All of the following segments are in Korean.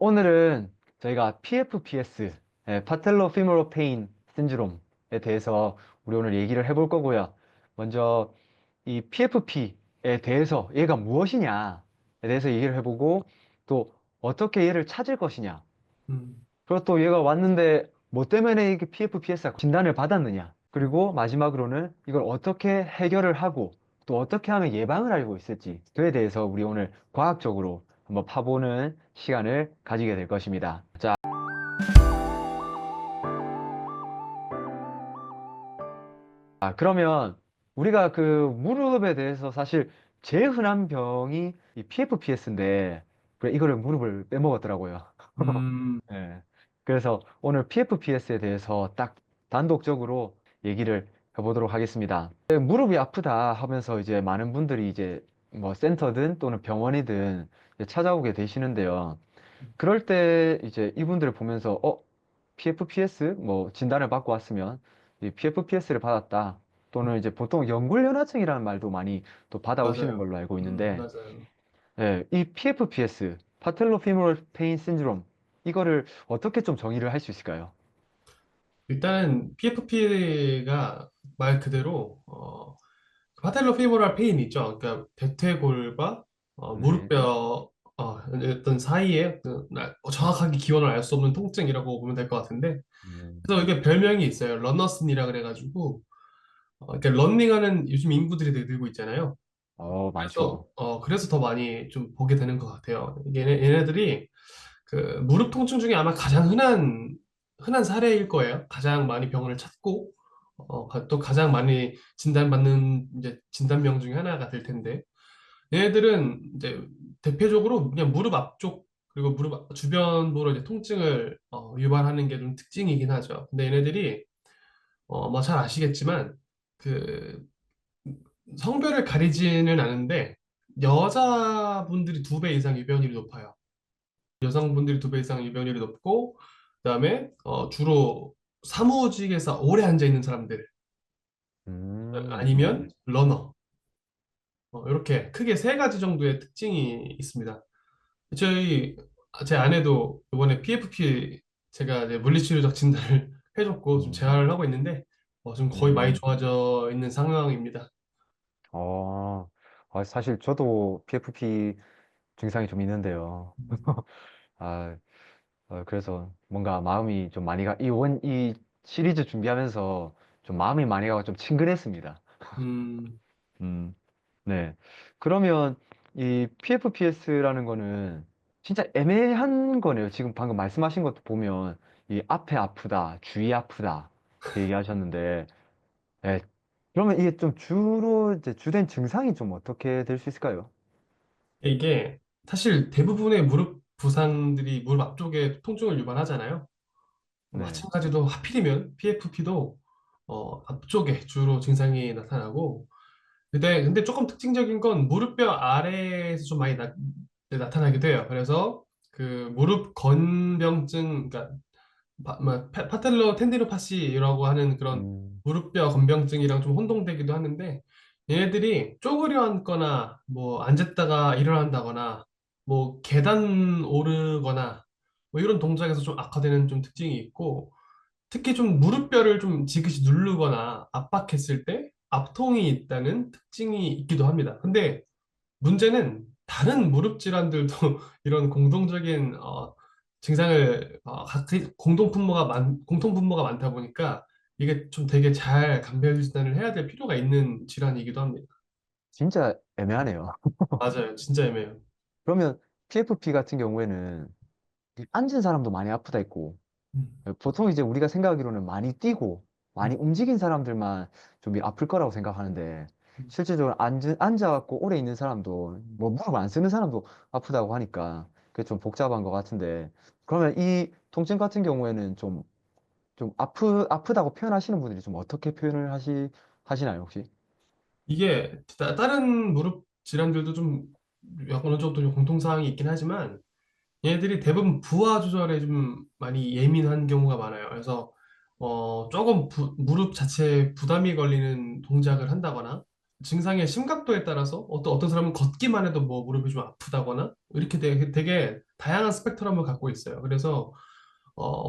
오늘은 저희가 PFPS, 파텔로 피모럴 페인 신드롬에 대해서 우리 오늘 얘기를 해볼 거고요. 먼저 이 PFP에 대해서 얘가 무엇이냐에 대해서 얘기를 해보고 또 어떻게 얘를 찾을 것이냐. 음, 그리고 또 얘가 왔는데 뭐 때문에 이게 PFPS가 진단을 받았느냐. 그리고 마지막으로는 이걸 어떻게 해결을 하고 또 어떻게 하면 예방을 알고 있을지 그에 대해서 우리 오늘 과학적으로 한번 파보는 시간을 가지게 될 것입니다. 자, 그러면 우리가 그 무릎에 대해서 사실 제일 흔한 병이 이 PFPS인데 그래 이거를 무릎을 빼먹었더라고요. 음, 예. 그래서 오늘 PFPS에 대해서 딱 단독적으로 얘기를 해보도록 하겠습니다. 무릎이 아프다 하면서 이제 많은 분들이 이제 뭐 센터든 또는 병원이든 이제 찾아오게 되시는데요. 그럴 때 이제 이분들을 보면서 PFPS 뭐 진단을 받고 왔으면 이 PFPS를 받았다. 또는 이제 보통 연골연화증이라는 말도 많이 또 받아오시는 맞아요. 걸로 알고 있는데 맞아요. 이 PFPS, 파텔로 피모럴 페인 신드롬, 이거를 어떻게 좀 정의를 할 수 있을까요? 일단은 PFP가 말 그대로 파텔로 피모랄 페인 있죠. 그러니까 대퇴골과 네. 무릎뼈 어떤 사이에 정확하게 기원을 알 수 없는 통증이라고 보면 될 것 같은데, 음. 그래서 이게 별명이 있어요. 러너슨이라 그래가지고, 그러니까 런닝하는 요즘 인구들이 되게 늘고 있잖아요. 그래서 많죠. 그래서 더 많이 좀 보게 되는 것 같아요. 얘네들이 그 무릎 통증 중에 아마 가장 흔한 사례일 거예요. 가장 많이 병원을 찾고 또 가장 많이 진단받는 이제 진단명 중에 하나가 될 텐데, 얘네들은 이제 대표적으로 그냥 무릎 앞쪽 그리고 주변부로 이제 통증을 유발하는 게 좀 특징이긴 하죠. 근데 얘네들이 뭐 잘 아시겠지만 그 성별을 가리지는 않은데 여자분들이 2배 이상 유병률이 높아요. 여성분들이 2배 이상 유병률이 높고, 그다음에 주로 사무직에서 오래 앉아 있는 사람들, 네. 아니면 러너, 이렇게 크게 3가지 정도의 특징이 있습니다. 저희 제 아내도 이번에 PFP 제가 이제 물리치료적 진단을 해줬고 좀 음, 재활을 하고 있는데 좀 거의 많이 음, 좋아져 있는 상황입니다. 어, 사실 저도 PFP 증상이 좀 있는데요. 아, 그래서 뭔가 마음이 좀 많이 이 시리즈 준비하면서 좀 마음이 많이 가고 좀 친근했습니다. 음, 음, 네. 그러면 이 PFPS라는 거는 진짜 애매한 거네요. 지금 방금 말씀하신 것도 보면 이 앞에 아프다, 주위 아프다 이렇게 얘기하셨는데, 예. 그러면 이게 좀 주로 이제 주된 증상이 좀 어떻게 될 수 있을까요? 이게 사실 대부분의 무릎 부상들이 무릎 앞쪽에 통증을 유발하잖아요. 네. 마찬가지로 하필이면 PFP도 앞쪽에 주로 증상이 나타나고, 근데 조금 특징적인 건 무릎뼈 아래에서 좀 많이 나타나기도 해요. 그래서 그 무릎 건병증, 그러니까 파텔로 텐디노파시라고 하는 그런 음, 무릎뼈 건병증이랑 좀 혼동되기도 하는데, 얘네들이 쪼그려 앉거나 뭐 앉았다가 일어난다거나 뭐 계단 오르거나 뭐 이런 동작에서 좀 악화되는 좀 특징이 있고, 특히 좀 무릎뼈를 좀 지그시 누르거나 압박했을 때 압통이 있다는 특징이 있기도 합니다. 근데 문제는 다른 무릎 질환들도 이런 공동적인 증상을 공통분모가 많다 보니까 이게 좀 되게 잘 감별 진단을 해야 될 필요가 있는 질환이기도 합니다. 진짜 애매하네요. 맞아요. 진짜 애매해요. 그러면 PFP 같은 경우에는 이 앉은 사람도 많이 아프다 했고, 음, 보통 이제 우리가 생각하기로는 많이 뛰고 음, 많이 움직인 사람들만 좀 아플 거라고 생각하는데 음. 실질적으로 앉아갖고 오래 있는 사람도 뭐 무릎 안 쓰는 사람도 아프다고 하니까 그게 좀 복잡한 것 같은데 그러면 이 통증 같은 경우에는 좀 아프다고 표현하시는 분들이 좀 어떻게 표현을 하시나요, 혹시? 이게 다른 무릎 질환들도 좀 약간 어느 정도 좀 공통사항이 있긴 하지만, 얘네들이 대부분 부하 조절에 좀 많이 예민한 경우가 많아요. 그래서 조금 무릎 자체에 부담이 걸리는 동작을 한다거나 증상의 심각도에 따라서 어떤 사람은 걷기만 해도 뭐 무릎이 좀 아프다거나 이렇게 되게 다양한 스펙트럼을 갖고 있어요. 그래서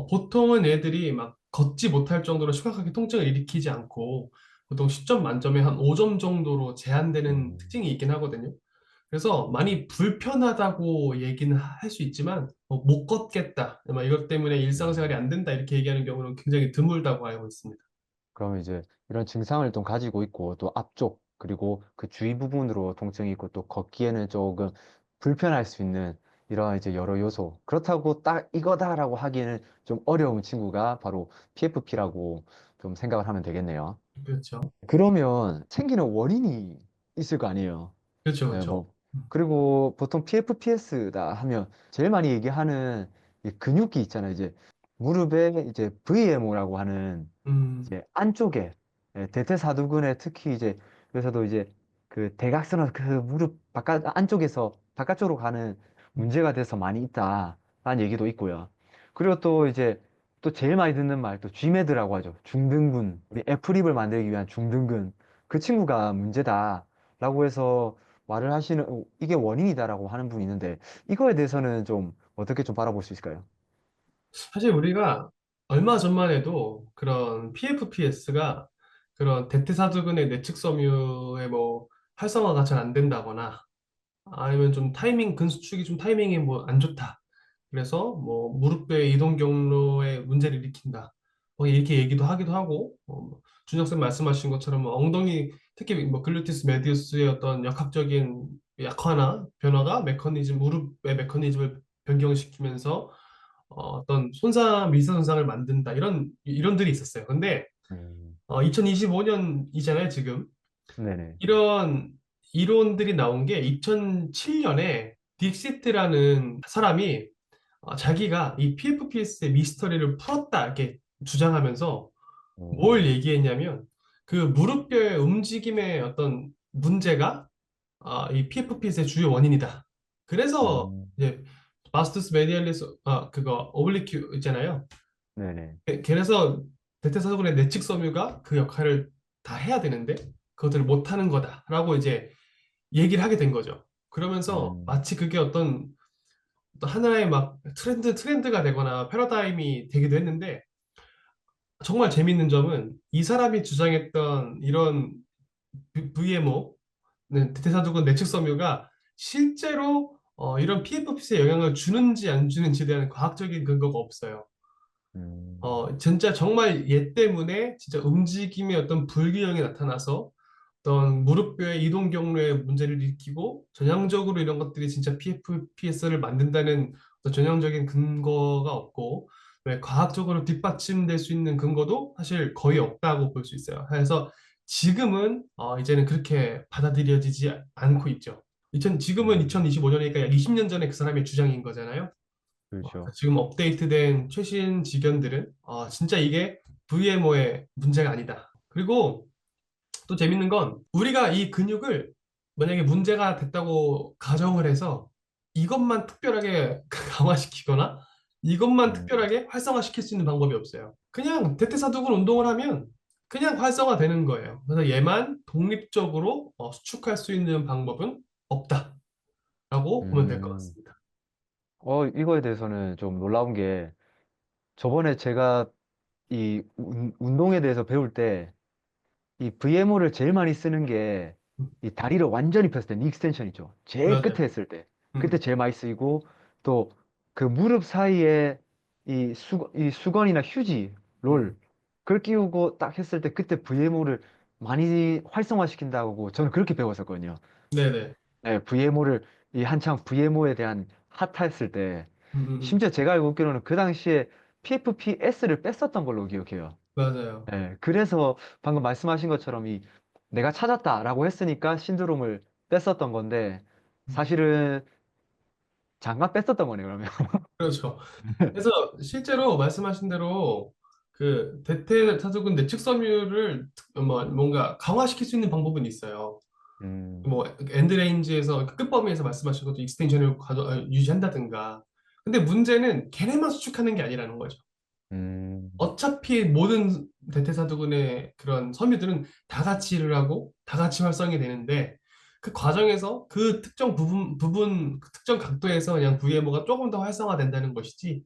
보통은 애들이 막 걷지 못할 정도로 심각하게 통증을 일으키지 않고 보통 10점 만점에 한 5점 정도로 제한되는 음, 특징이 있긴 하거든요. 그래서 많이 불편하다고 얘기는 할 수 있지만 못 걷겠다, 막 이것 때문에 일상생활이 음. 안 된다 이렇게 얘기하는 경우는 굉장히 드물다고 알고 있습니다. 그러면 이제 이런 증상을 좀 가지고 있고 또 앞쪽 그리고 그 주위 부분으로 통증이 있고 또 걷기에는 조금 불편할 수 있는 이런 이제 여러 요소. 그렇다고 딱 이거다라고 하기에는 좀 어려운 친구가 바로 PFP라고 좀 생각을 하면 되겠네요. 그렇죠. 그러면 생기는 원인이 있을 거 아니에요. 그렇죠. 네, 그렇죠. 뭐 그리고 보통 PFPS다 하면 제일 많이 얘기하는 이 근육이 있잖아요. 이제 무릎에 이제 VMO라고 하는 음, 이제 안쪽에 대퇴사두근에 특히 이제 그래서도 이제 그 대각선으로 그 무릎 바깥 안쪽에서 바깥쪽으로 가는 문제가 돼서 많이 있다라는 얘기도 있고요. 그리고 또 이제 또 제일 많이 듣는 말 또 GMAD라고 하죠. 중등근 우리 애플립을 만들기 위한 중등근 그 친구가 문제다라고 해서 말을 하시는 이게 원인이다라고 하는 분이 있는데 이거에 대해서는 좀 어떻게 좀 바라볼 수 있을까요? 사실 우리가 얼마 전만 해도 그런 PFPS가 그런 대퇴사두근의 내측섬유의 뭐 활성화가 잘 안 된다거나 아니면 좀 타이밍 근수축이 좀 타이밍이 뭐 안 좋다. 그래서 뭐 무릎의 이동 경로에 문제를 일으킨다. 뭐 이렇게 얘기도 하기도 하고 뭐 준혁 쌤 말씀하신 것처럼 뭐 엉덩이 특히 뭐 글루티스 메디우스의 어떤 역학적인 약화나 변화가 메커니즘 무릎의 메커니즘을 변경시키면서 어떤 미세 손상을 만든다 이런 이론들이 있었어요. 근데 음, 2025년이잖아요, 지금. 네네. 이런 이론들이 나온 게 2007년에 딕시트라는 사람이 자기가 이 PFPS의 미스터리를 풀었다 이렇게 주장하면서 뭘 오, 얘기했냐면 그 무릎뼈의 움직임의 어떤 문제가 이 PFPS의 주요 원인이다. 그래서 음, 이제 바스투스 메디알리스 그거 오블리큐 있잖아요. 네네. 그래서 대퇴사두근의 내측 섬유가 그 역할을 다 해야 되는데 그것들을 못하는 거다라고 이제 얘기를 하게 된 거죠. 그러면서 음, 마치 그게 어떤 하나의 막 트렌드가 되거나 패러다임이 되기도 했는데 정말 재밌는 점은 이 사람이 주장했던 이런 VMO, 대퇴사두근 내측 섬유가 실제로 이런 PFPS에 영향을 주는지 안 주는지에 대한 과학적인 근거가 없어요. 음, 진짜 정말 얘 때문에 진짜 움직임의 어떤 불균형이 나타나서 어떤 무릎뼈의 이동 경로에 문제를 일으키고 전형적으로 이런 것들이 진짜 PFPS를 만든다는 어떤 전형적인 근거가 없고 왜 과학적으로 뒷받침될 수 있는 근거도 사실 거의 없다고 볼 수 있어요. 그래서 지금은 이제는 그렇게 받아들여지지 않고 있죠. 지금은 음, 2025년이니까 약 20년 전에 그 사람의 주장인 거잖아요. 그렇죠. 지금 업데이트된 최신 지견들은 진짜 이게 VMO의 문제가 아니다. 그리고 또 재밌는 건 우리가 이 근육을 만약에 문제가 됐다고 가정을 해서 이것만 특별하게 강화시키거나 이것만 음, 특별하게 활성화시킬 수 있는 방법이 없어요. 그냥 대퇴사두근 운동을 하면 그냥 활성화되는 거예요. 그래서 얘만 독립적으로 수축할 수 있는 방법은 없다라고 보면 될 것 음. 같습니다. 이거에 대해서는 좀 놀라운 게 저번에 제가 이 운동에 대해서 배울 때 이 VMO를 제일 많이 쓰는 게 음, 이 다리를 완전히 폈을 때, 니 익스텐션 있죠. 제일 끝에 맞아요. 했을 때. 그때 음, 제일 많이 쓰이고 또 그 무릎 사이에 이 수건이나 휴지, 롤, 음. 그걸 끼우고 딱 했을 때 그때 VMO를 많이 활성화시킨다고 저는 그렇게 배웠었거든요. 네네. 네, VMO를 이 한창 VMO에 대한 핫했을 때 음, 음, 음. 심지어 제가 알고 있기로는 그 당시에 PFPS를 뺐었던 걸로 기억해요. 맞아요. 네, 그래서 방금 말씀하신 것처럼 이 내가 찾았다라고 했으니까 신드롬을 뺐었던 건데 음, 사실은 잠깐 뺐었던 거네요, 그러면. 그렇죠. 그래서 실제로 말씀하신 대로 그 대퇴사두근 내측섬유를 뭔가 강화시킬 수 있는 방법은 있어요. 음, 뭐 엔드레인지에서 그 끝범위에서 말씀하신 것도 익스텐션을 유지한다든가. 근데 문제는 걔네만 수축하는 게 아니라는 거죠. 음, 어차피 모든 대퇴사두근의 그런 섬유들은 다 같이 일을 하고 다 같이 활성이 되는데 그 과정에서 그 특정 그 특정 각도에서 그냥 VMO가 조금 더 활성화된다는 것이지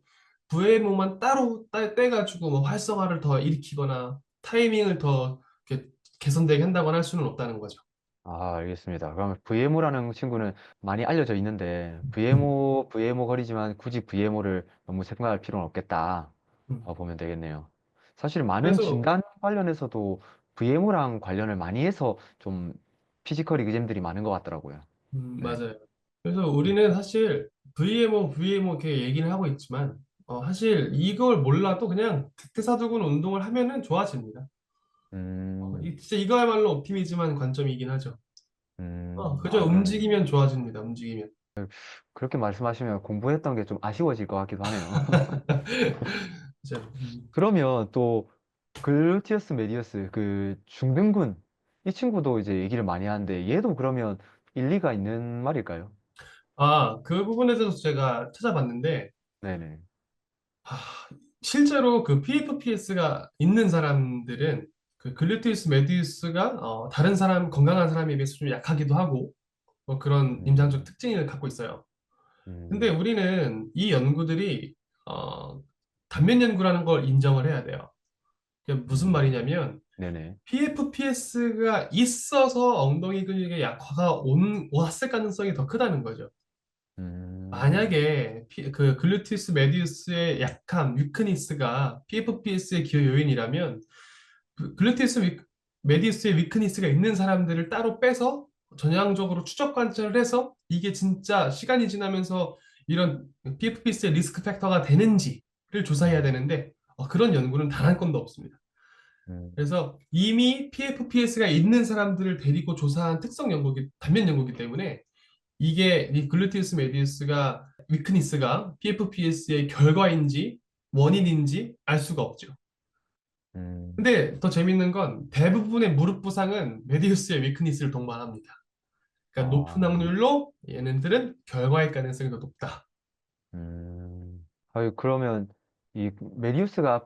VMO만 따로 떼가지고 뭐 활성화를 더 일으키거나 타이밍을 더 이렇게 개선되게 한다거나 할 수는 없다는 거죠. 알겠습니다. 그러면 VMO라는 친구는 많이 알려져 있는데, 음, VMO 거리지만 굳이 VMO를 너무 생각할 필요는 없겠다. 음. 보면 되겠네요. 사실 많은 그래서 진단 관련해서도 VMO랑 관련을 많이 해서 좀 피지컬 이그잼들이 많은 것 같더라고요. 네. 맞아요. 그래서 우리는 사실 VMO 이렇게 얘기를 하고 있지만 사실 이걸 몰라도 그냥 대퇴사두근 운동을 하면은 좋아집니다. 음, 진짜 이거야말로 옵티미즘한 관점이긴 하죠. 그저 그러네요. 움직이면 좋아집니다. 움직이면. 그렇게 말씀하시면 공부했던 게 좀 아쉬워질 것 같기도 하네요. 그죠? 그러면 또 글루티어스 메디어스 그 중등근 이 친구도 이제 얘기를 많이 하는데 얘도 그러면 일리가 있는 말일까요? 그 부분에 대해서 제가 찾아봤는데 네네. 아, 실제로 그 PFPS가 있는 사람들은 그 글루티우스 메디우스가 다른 사람 건강한 사람에 비해서 좀 약하기도 하고 뭐 그런 임상적 음, 특징을 갖고 있어요. 근데 음, 우리는 이 연구들이 단면 연구라는 걸 인정을 해야 돼요. 그게 무슨 말이냐면 네네. PFPS가 있어서 엉덩이 근육의 약화가 왔을 가능성이 더 크다는 거죠. 음, 만약에 그 글루티스 메디우스의 약함, 위크니스가 PFPS의 기여 요인이라면 글루티스 메디우스의 위크니스가 있는 사람들을 따로 빼서 전향적으로 추적 관찰을 해서 이게 진짜 시간이 지나면서 이런 PFPS의 리스크 팩터가 되는지를 조사해야 음, 되는데 그런 연구는 단 한 건도 없습니다. 음, 그래서 이미 PFPS가 있는 사람들을 데리고 조사한 특성 연구기, 단면 연구기 때문에 이게 이 글루티우스 메디우스가 위크니스가 PFPS의 결과인지 원인인지 알 수가 없죠. 음. 근데 더 재밌는 건 대부분의 무릎 부상은 메디우스의 위크니스를 동반합니다. 그러니까 높은 아, 확률로 얘네들은 결과일 가능성이 더 높다. 그러면 이 메디우스가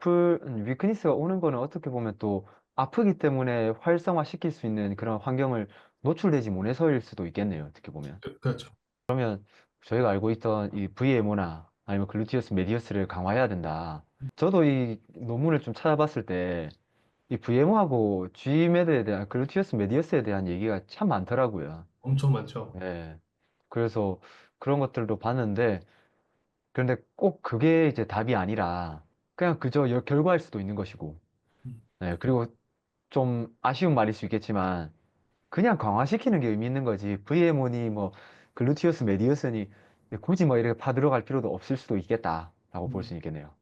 위크니스가 오는 거는 어떻게 보면 또 아프기 때문에 활성화 시킬 수 있는 그런 환경을 노출되지 못해서일 수도 있겠네요. 어떻게 보면. 그렇죠. 저희가 알고 있던 이 VMO나 아니면 글루티어스 메디어스를 강화해야 된다. 저도 이 논문을 좀 찾아봤을 때 이 VMO하고 G매드에 대한 글루티어스 메디어스에 대한 얘기가 참 많더라고요. 엄청 많죠. 네. 그래서 그런 것들도 봤는데 그런데 꼭 그게 이제 답이 아니라 그냥 그저 결과일 수도 있는 것이고. 음, 네. 그리고 좀 아쉬운 말일 수 있겠지만 그냥 강화시키는 게 의미 있는 거지. VMO니 뭐 글루티어스 메디어스니 굳이 뭐 이렇게 파들어갈 필요도 없을 수도 있겠다라고 볼 음, 수 있겠네요.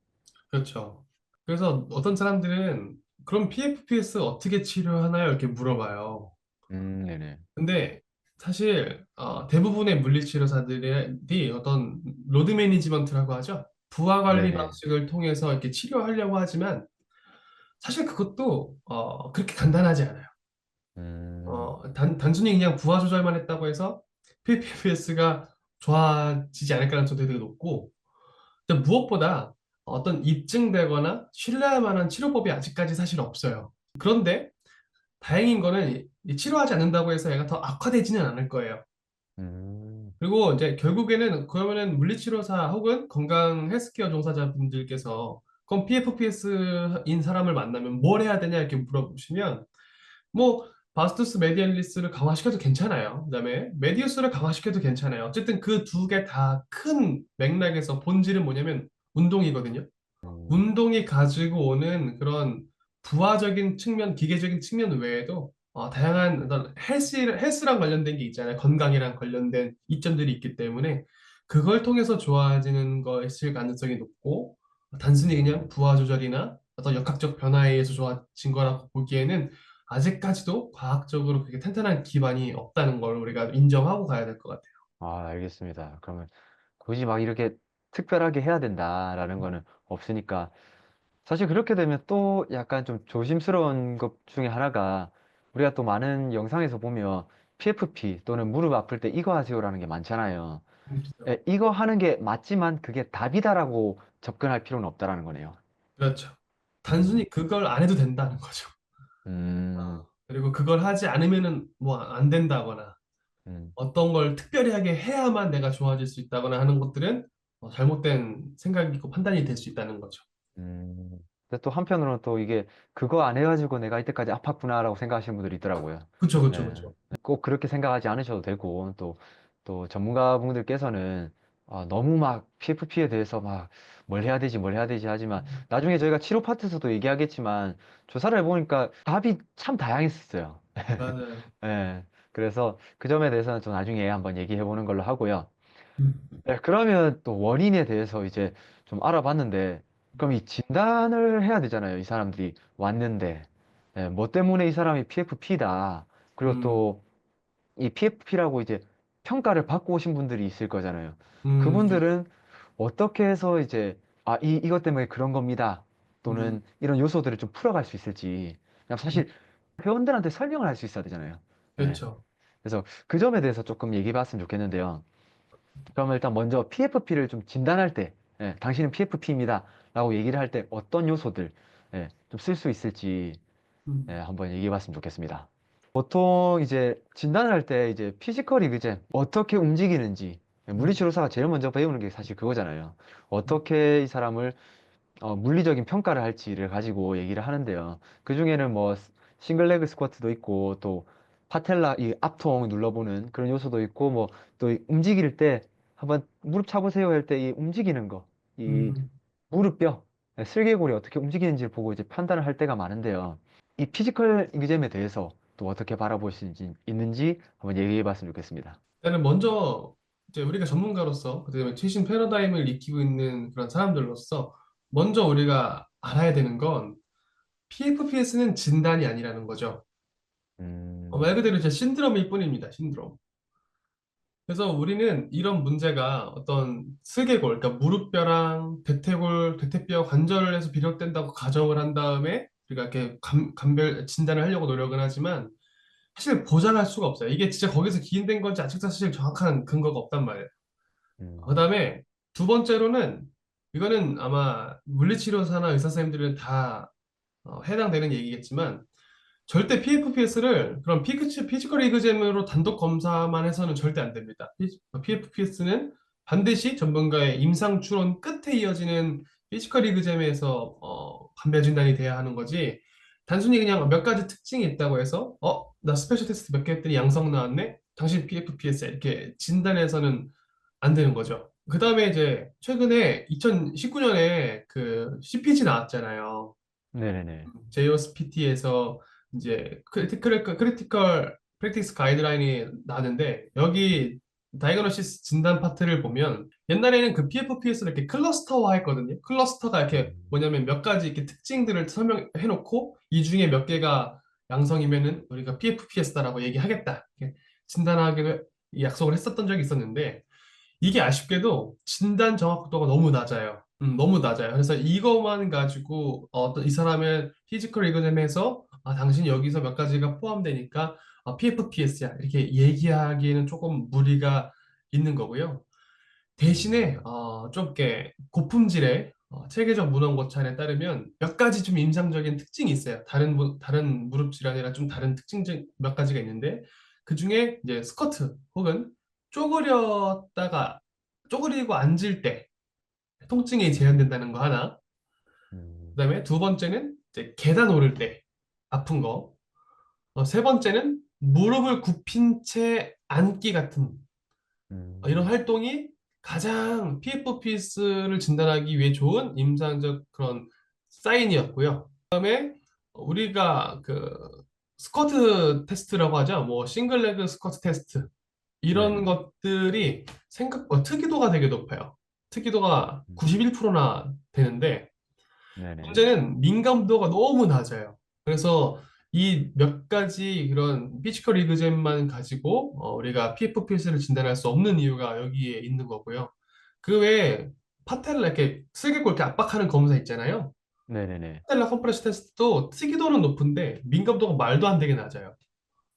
그렇죠. 그래서 어떤 사람들은 그럼 PFPS 어떻게 치료하나요? 이렇게 물어봐요. 네네. 근데 사실 대부분의 물리치료사들이 어떤 로드 매니지먼트라고 하죠. 부하 관리 네네. 방식을 통해서 이렇게 치료하려고 하지만 사실 그것도 그렇게 간단하지 않아요. 음, 단순히 그냥 부하 조절만 했다고 해서 PPFS가 좋아지지 않을 가능성도 되게 높고 근데 무엇보다 어떤 입증되거나 신뢰할 만한 치료법이 아직까지 사실 없어요. 그런데 다행인 거는 이 치료하지 않는다고 해서 얘가 더 악화되지는 않을 거예요. 음, 그리고 이제 결국에는 그러면은 물리치료사 혹은 건강 헬스케어 종사자분들께서 그럼 PFPS인 사람을 만나면 뭘 해야 되냐 이렇게 물어보시면 뭐 바스투스 메디알리스를 강화시켜도 괜찮아요. 그다음에 메디우스를 강화시켜도 괜찮아요. 어쨌든 그 두 개 다 큰 맥락에서 본질은 뭐냐면 운동이거든요. 음, 운동이 가지고 오는 그런 부하적인 측면, 기계적인 측면 외에도 다양한 어떤 헬스랑 관련된 게 있잖아요. 건강이랑 관련된 이점들이 있기 때문에 그걸 통해서 좋아지는 것일 가능성이 높고 단순히 그냥 음. 부하 조절이나 어떤 역학적 변화에 의해서 좋아진 거라고 보기에는 아직까지도 과학적으로 그게 탄탄한 기반이 없다는 걸 우리가 인정하고 가야 될 것 같아요. 알겠습니다. 그러면 굳이 막 이렇게 특별하게 해야 된다라는 거는 없으니까 사실 그렇게 되면 또 약간 좀 조심스러운 것 중에 하나가 우리가 또 많은 영상에서 보면 PFP 또는 무릎 아플 때 이거 하세요라는 게 많잖아요. 그렇죠. 이거 하는 게 맞지만 그게 답이다라고 접근할 필요는 없다라는 거네요. 그렇죠. 음, 단순히 그걸 안 해도 된다는 거죠. 음, 그리고 그걸 하지 않으면은 뭐 안 된다거나 음, 어떤 걸 특별하게 해야만 내가 좋아질 수 있다거나 하는 것들은 잘못된 생각이고 판단이 될 수 있다는 거죠. 근데 또 한편으로는 또 이게 그거 안 해가지고 내가 이때까지 아팠구나라고 생각하시는 분들이 있더라고요. 그쵸, 그쵸, 예. 그쵸. 꼭 그렇게 생각하지 않으셔도 되고, 또 전문가분들께서는 너무 막 PFP에 대해서 막 뭘 해야 되지, 뭘 해야 되지 하지만 나중에 저희가 치료 파트에서도 얘기하겠지만 조사를 해보니까 답이 참 다양했었어요. 맞아요. 예. 그래서 그 점에 대해서는 또 나중에 한번 얘기해보는 걸로 하고요. 음, 네, 그러면 또 원인에 대해서 이제 좀 알아봤는데, 그럼 이 진단을 해야 되잖아요. 이 사람들이 왔는데, 뭐 때문에 이 사람이 PFP다. 그리고 음, 또 이 PFP라고 이제 평가를 받고 오신 분들이 있을 거잖아요. 그렇죠. 그분들은 어떻게 해서 이제, 이것 때문에 그런 겁니다. 음, 또는 이런 요소들을 좀 풀어갈 수 있을지. 그냥 음, 사실 회원들한테 설명을 할 수 있어야 되잖아요. 예. 그렇죠. 그래서 그 점에 대해서 조금 얘기해 봤으면 좋겠는데요. 그러면 일단 먼저 PFP를 좀 진단할 때, 당신은 PFP입니다. 라고 얘기를 할 때 어떤 요소들, 좀 쓸 수 있을지, 음, 한번 얘기해 봤으면 좋겠습니다. 보통 이제 진단을 할 때 이제 피지컬 이그제 어떻게 움직이는지, 음, 물리치료사가 제일 먼저 배우는 게 사실 그거잖아요. 어떻게 이 사람을 물리적인 평가를 할지를 가지고 얘기를 하는데요. 그 중에는 뭐 싱글레그 스쿼트도 있고 또 파텔라 이 앞통 눌러보는 그런 요소도 있고 뭐 또 움직일 때 한번 무릎 차보세요 할 때 이 움직이는 거, 이 음. 무릎뼈, 슬개골이 어떻게 움직이는지를 보고 이제 판단을 할 때가 많은데요. 이 피지컬 이그잼에 대해서 또 어떻게 바라볼 수 있는지 한번 얘기해 봤으면 좋겠습니다. 일단은 먼저 이제 우리가 전문가로서 그다음에 최신 패러다임을 익히고 있는 그런 사람들로서 먼저 우리가 알아야 되는 건 PFPS는 진단이 아니라는 거죠. 말 음, 그대로 이제 신드롬일 뿐입니다. 신드롬. 그래서 우리는 이런 문제가 어떤 슬개골, 그러니까 무릎뼈랑 대퇴골, 대퇴뼈 관절에서 비롯된다고 가정을 한 다음에 우리가 이렇게 감별 진단을 하려고 노력은 하지만 사실 보장할 수가 없어요. 이게 진짜 거기서 기인된 건지 아직도 사실 정확한 근거가 없단 말이에요. 음, 그다음에 두 번째로는 이거는 아마 물리치료사나 의사 선생님들은 다 해당되는 얘기겠지만 절대 PFPS를 그런 피지컬 리그잼으로 단독 검사만 해서는 절대 안 됩니다. PFPS는 반드시 전문가의 임상 추론 끝에 이어지는 피지컬 리그잼에서 감별 진단이 돼야 하는 거지. 단순히 그냥 몇 가지 특징이 있다고 해서 나 스페셜 테스트 몇 개 했더니 양성 나왔네. 당신 PFPS야 이렇게 진단해서는 안 되는 거죠. 그 다음에 이제 최근에 2019년에 그 CPG 나왔잖아요. 네네네. JOSPT에서 이제 크리티컬 프랙티스 가이드라인이 나는데 여기 다이그노시스 진단 파트를 보면 옛날에는 그 PFPS를 이렇게 클러스터화 했거든요. 클러스터가 이렇게 음, 뭐냐면 몇 가지 이렇게 특징들을 설명해 놓고 이 중에 몇 개가 양성이면은 우리가 PFPS다라고 얘기하겠다. 이렇게 진단하기로 약속을 했었던 적이 있었는데 이게 아쉽게도 진단 정확도가 너무 낮아요. 너무 낮아요. 그래서 이것만 가지고 어떤 이 사람의 피지컬 리그램에서 당신 여기서 몇 가지가 포함되니까 PFPS야 이렇게 얘기하기에는 조금 무리가 있는 거고요. 대신에 음, 좀 이렇게 고품질의 체계적 문헌 고찰에 따르면 몇 가지 좀 임상적인 특징이 있어요. 다른 무릎 질환이랑 좀 다른 특징 몇 가지가 있는데 그 중에 이제 스쿼트 혹은 쪼그렸다가 쪼그리고 앉을 때 통증이 제한된다는 거 하나. 음, 그다음에 두 번째는 이제 계단 오를 때 아픈 거. 세 번째는 무릎을 굽힌 채 앉기 같은 이런 음. 활동이 가장 PFPS를 진단하기 위해 좋은 임상적 그런 사인이었고요. 그다음에 우리가 그 스쿼트 테스트라고 하죠. 뭐 싱글레그 스쿼트 테스트 이런 네네. 것들이 생각보다 특이도가 되게 높아요. 특이도가 음, 91%나 되는데 네네. 문제는 민감도가 너무 낮아요. 그래서 이 몇 가지 그런 피지컬 리그잼만 가지고 우리가 PFPS를 진단할 수 없는 이유가 여기에 있는 거고요. 그 외에 파텔라 이렇게 슬개골 이렇게 압박하는 검사 있잖아요. 네네네. 파텔라 컴프레시 테스트도 특이도는 높은데 민감도가 말도 안 되게 낮아요.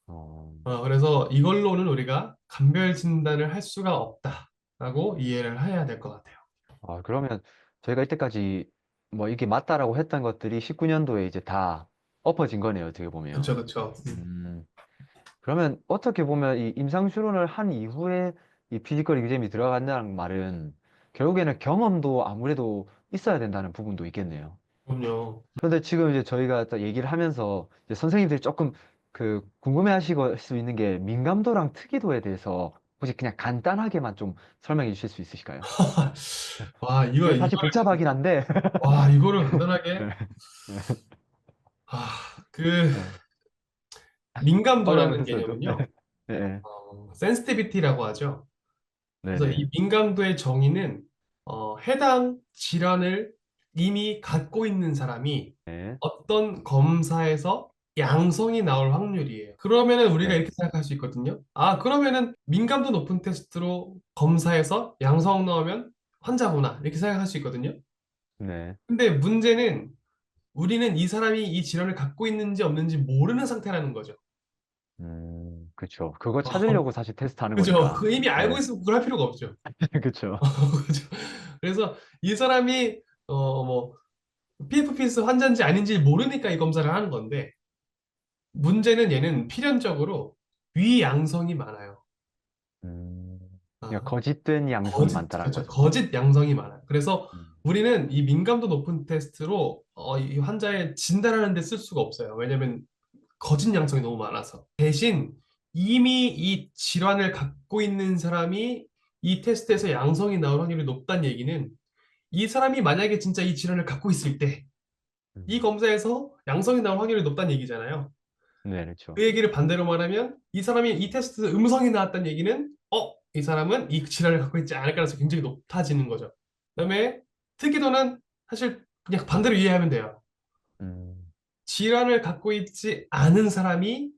어, 그래서 이걸로는 우리가 감별 진단을 할 수가 없다라고 이해를 해야 될 것 같아요. 그러면 저희가 이때까지 뭐 이게 맞다라고 했던 것들이 19년도에 이제 다 엎어진 거네요, 어떻게 보면. 그쵸, 그쵸. 음, 그러면 어떻게 보면 이 임상실험을 한 이후에 이 피지컬 exam이 들어간다는 말은 결국에는 경험도 아무래도 있어야 된다는 부분도 있겠네요. 그럼요. 그런데 지금 이제 저희가 딱 얘기를 하면서 이제 선생님들이 조금 그 궁금해하실 수 있는 게 민감도랑 특이도에 대해서 혹시 그냥 간단하게만 좀 설명해 주실 수 있으실까요? 와, 이게 사실 복잡하긴 한데. 이거를 간단하게, 네, 네, 아, 그, 네. 민감도라는 어려우셨어도. 네, 개념은요, 네, sensitivity라고 하죠. 네, 그래서 네, 이 민감도의 정의는 해당 질환을 이미 갖고 있는 사람이 네, 어떤 검사에서 양성이 나올 확률이에요. 그러면은 우리가 네, 이렇게 생각할 수 있거든요. 아, 그러면은 민감도 높은 테스트로 검사해서 양성 나오면 환자구나. 이렇게 생각할 수 있거든요. 네. 근데 문제는 우리는 이 사람이 이 질환을 갖고 있는지 없는지 모르는 상태라는 거죠. 그쵸. 그거 어, 찾으려고 사실 테스트하는 그죠? 거니까. 그 이미 알고 네, 있으면 그걸 할 필요가 없죠. 그쵸. 그죠? 그래서 이 사람이 뭐 PFPS 환자인지 아닌지 모르니까 이 검사를 하는 건데 문제는 얘는 필연적으로 위양성이 많아요. 음, 그냥 아, 거짓된 양성이 많다라는 그렇죠. 거죠. 거짓 양성이 많아요. 그래서 음, 우리는 이 민감도 높은 테스트로 이 환자의 진단하는 데 쓸 수가 없어요. 왜냐면 거짓 양성이 너무 많아서. 대신 이미 이 질환을 갖고 있는 사람이 이 테스트에서 양성이 나올 확률이 높다는 얘기는 이 사람이 만약에 진짜 이 질환을 갖고 있을 때 이 음, 검사에서 양성이 나올 확률이 높다는 얘기잖아요. 네, 그렇죠. 그 얘기를 반대로 말하면 이 사람이 이 테스트에서 음성이 나왔다는 얘기는 이 사람은 이 질환을 갖고 있지 않을 가능성이 굉장히 높아지는 거죠. 그다음에 특이도는 사실 그냥 반대로 이해하면 돼요. 음, 질환을 갖고 있지 않은 사람이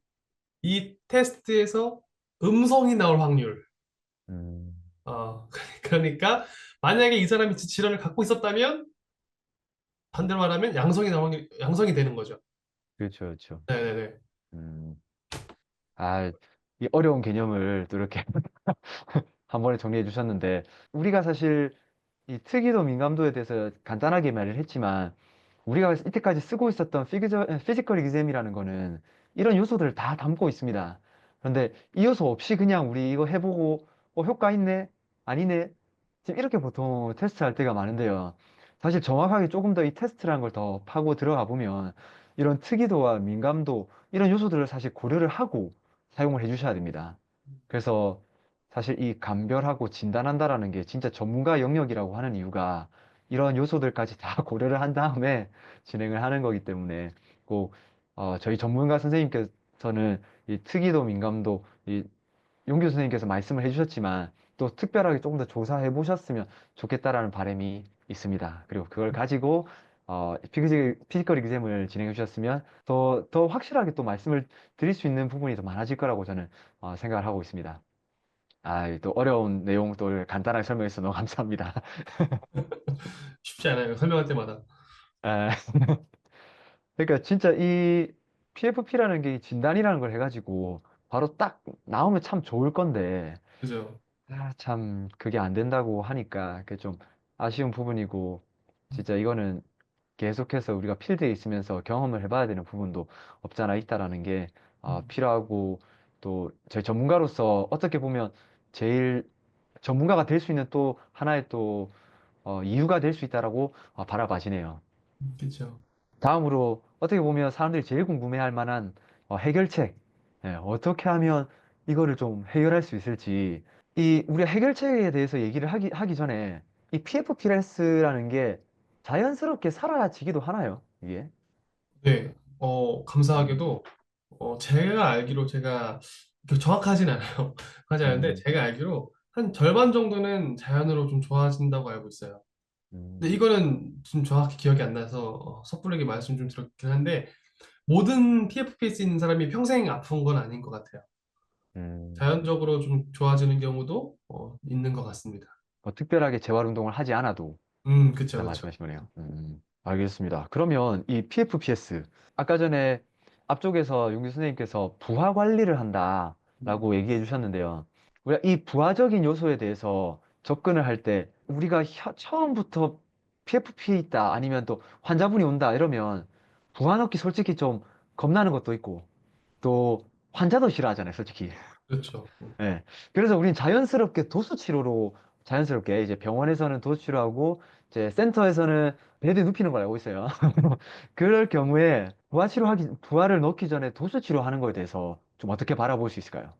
이 테스트에서 음성이 나올 확률. 음, 어, 그러니까 만약에 이 사람이 질환을 갖고 있었다면 반대로 말하면 양성이 나올 확률, 양성이 되는 거죠. 그렇죠, 그렇죠. 네네네. 음, 아, 이 어려운 개념을 또 이렇게 한 번에 정리해 주셨는데, 우리가 사실 이 특이도 민감도에 대해서 간단하게 말을 했지만, 우리가 이때까지 쓰고 있었던 피지컬 exam이라는 거는 이런 요소들을 다 담고 있습니다. 그런데 이 요소 없이 그냥 우리 이거 해보고, 효과 있네? 아니네? 지금 이렇게 보통 테스트 할 때가 많은데요. 사실 정확하게 조금 더 이 테스트라는 걸 더 파고 들어가 보면 이런 특이도와 민감도, 이런 요소들을 사실 고려를 하고 사용을 해 주셔야 됩니다. 그래서 사실 이 감별하고 진단한다라는 게 진짜 전문가 영역이라고 하는 이유가 이런 요소들까지 다 고려를 한 다음에 진행을 하는 거기 때문에 꼭 저희 전문가 선생님께서는 이 특이도, 민감도, 이 용규 선생님께서 말씀을 해주셨지만 또 특별하게 조금 더 조사해 보셨으면 좋겠다라는 바람이 있습니다. 그리고 그걸 가지고 피지컬 exam을 진행해 주셨으면 더 확실하게 또 말씀을 드릴 수 있는 부분이 더 많아질 거라고 저는 생각을 하고 있습니다. 또 어려운 내용 또 간단하게 설명해 주셔서 너무 감사합니다. 쉽지 않아요. 설명할 때마다. 아, 그러니까 진짜 이 PFP라는 게 진단이라는 걸 해가지고 바로 딱 나오면 참 좋을 건데 그죠? 참 그게 안 된다고 하니까 그게 좀 아쉬운 부분이고 진짜 이거는 계속해서 우리가 필드에 있으면서 경험을 해봐야 되는 부분도 없잖아 있다라는 게 음, 필요하고 또 저희 전문가로서 어떻게 보면 제일 전문가가 될 수 있는 또 하나의 또 이유가 될 수 있다라고 바라봐지네요. 그죠. 다음으로 어떻게 보면 사람들이 제일 궁금해할 만한 해결책, 어떻게 하면 이거를 좀 해결할 수 있을지 이 우리가 해결책에 대해서 얘기를 하기 전에 이 PFPS라는 게 자연스럽게 사라지기도 하나요? 이게? 네. 음, 감사하게도 제가 알기로 제가 정확하진 않아요. 하지 않은데 음, 제가 알기로 한 절반 정도는 자연으로 좀 좋아진다고 알고 있어요. 근데 음, 이거는 좀 정확히 기억이 안 나서 섣부르게 말씀 좀 드렸긴 한데 모든 PFPS 있는 사람이 평생 아픈 건 아닌 것 같아요. 음. 자연적으로 좀 좋아지는 경우도 있는 것 같습니다. 특별하게 재활 운동을 하지 않아도 그쵸, 일단 그쵸. 말씀하신 거네요. 알겠습니다. 그러면 이 PFPS, 아까 전에 앞쪽에서 용기 선생님께서 부하 관리를 음, 한다라고 얘기해 주셨는데요. 우리가 이 부하적인 요소에 대해서 접근을 할 때 우리가 처음부터 PFP 있다 아니면 또 환자분이 온다 이러면 부화 넣기 솔직히 좀 겁나는 것도 있고 또 환자도 싫어하잖아요, 솔직히. 그렇죠. 예. 그래서 우린 자연스럽게 도수 치료로 자연스럽게 이제 병원에서는 도수 치료하고 이제 센터에서는 베드에 눕히는 걸 알고 있어요. 그럴 경우에 부화를 넣기 전에 도수 치료하는 거에 대해서 좀 어떻게 바라볼 수 있을까요?